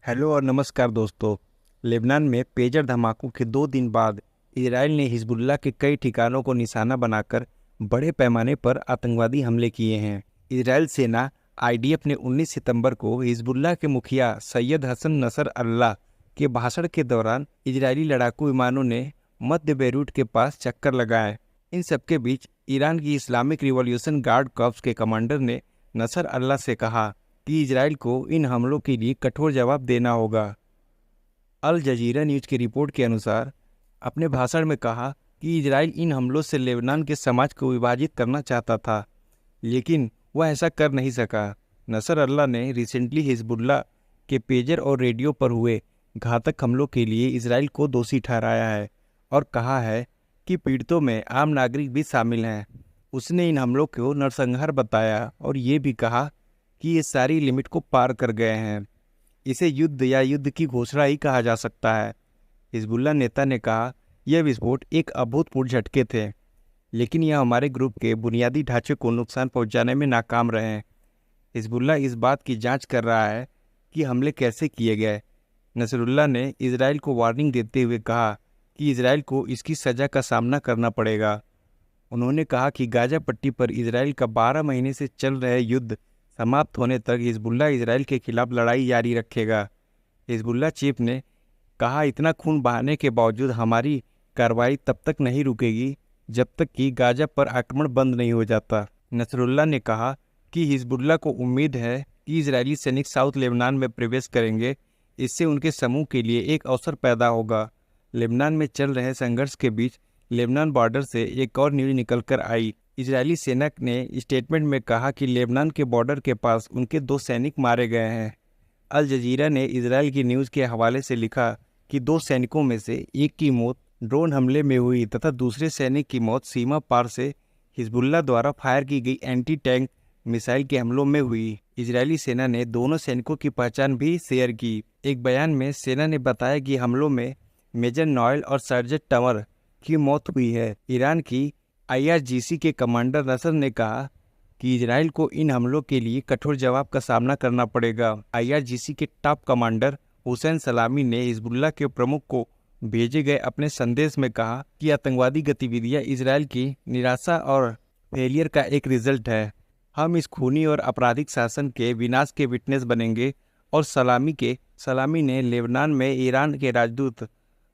Hello और नमस्कार दोस्तों। लेबनान में पेजर धमाकों के 2 दिन बाद इजराइल ने हिजबुल्लाह के कई ठिकानों को निशाना बनाकर बड़े पैमाने पर आतंकवादी हमले किए हैं। इजराइल सेना आईडीएफ ने 19 सितंबर को हिजबुल्लाह के मुखिया सैयद हसन नसर अल्लाह के भाषण के दौरान इजरायली लड़ाकू विमानों ने मध्य बेरूट के पास चक्कर लगाए। इन सबके बीच ईरान की इस्लामिक रिवॉल्यूशन गार्ड कॉर्प्स के कमांडर ने नसर अल्लाह से कहा कि इजराइल को इन हमलों के लिए कठोर जवाब देना होगा। अल जजीरा न्यूज़ की रिपोर्ट के अनुसार अपने भाषण में कहा कि इजराइल इन हमलों से लेबनान के समाज को विभाजित करना चाहता था, लेकिन वह ऐसा कर नहीं सका। नसर अल्लाह ने रिसेंटली हिजबुल्लाह के पेजर और रेडियो पर हुए घातक हमलों के लिए इजराइल को दोषी ठहराया है और कहा है कि पीड़ितों में आम नागरिक भी शामिल हैं। उसने इन हमलों को नरसंहार बताया और ये भी कहा कि ये सारी लिमिट को पार कर गए हैं। इसे युद्ध या युद्ध की घोषणा ही कहा जा सकता है। हिजबुल्लाह नेता ने कहा, यह विस्फोट एक अभूतपूर्व झटके थे, लेकिन यह हमारे ग्रुप के बुनियादी ढांचे को नुकसान पहुंचाने में नाकाम रहे। हिजबुल्लाह इस बात की जांच कर रहा है कि हमले कैसे किए गए। नसरुल्लाह ने इजराइल को वार्निंग देते हुए कहा कि इजराइल को इसकी सज़ा का सामना करना पड़ेगा। उन्होंने कहा कि गाजा पट्टी पर इजराइल का 12 महीने से चल रहे युद्ध समाप्त होने तक हिजबुल्लाह इजराइल के खिलाफ लड़ाई जारी रखेगा। हिजबुल्लाह चीफ ने कहा, इतना खून बहाने के बावजूद हमारी कार्रवाई तब तक नहीं रुकेगी जब तक कि गाजा पर आक्रमण बंद नहीं हो जाता। नसरुल्लाह ने कहा कि हिजबुल्लाह को उम्मीद है कि इजरायली सैनिक साउथ लेबनान में प्रवेश करेंगे। इससे उनके समूह के लिए एक अवसर पैदा होगा। लेबनान में चल रहे संघर्ष के बीच लेबनान बॉर्डर से एक और न्यूज़ निकलकर आई। इजरायली सेना ने स्टेटमेंट में कहा कि लेबनान के बॉर्डर के पास उनके 2 सैनिक मारे गए हैं। अल जजीरा ने इजरायल की न्यूज़ के हवाले से लिखा कि 2 सैनिकों में से एक की मौत ड्रोन हमले में हुई तथा दूसरे सैनिक की मौत सीमा पार से हिजबुल्लाह द्वारा फायर की गई एंटी टैंक मिसाइल के हमलों में हुई। इजरायली सेना ने दोनों सैनिकों की पहचान भी शेयर की। एक बयान में सेना ने बताया कि हमलों में मेजर नॉयल और सर्जेंट टमर की मौत हुई है। ईरान की आईआरजीसी के कमांडर नसर ने कहा कि इजराइल को इन हमलों के लिए कठोर जवाब का सामना करना पड़ेगा। आईआरजीसी के टॉप कमांडर हुसैन सलामी ने हिजबुल्लाह के प्रमुख को भेजे गए अपने संदेश में कहा कि आतंकवादी गतिविधियां इजराइल की निराशा और फेलियर का एक रिजल्ट है। हम इस खूनी और आपराधिक शासन के विनाश के विटनेस बनेंगे। और सलामी ने लेबनान में ईरान के राजदूत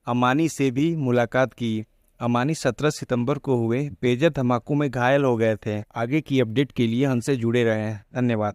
अमानी से भी मुलाकात की। अमानी 17 सितंबर को हुए पेजर धमाकों में घायल हो गए थे। आगे की अपडेट के लिए हमसे जुड़े रहें। धन्यवाद।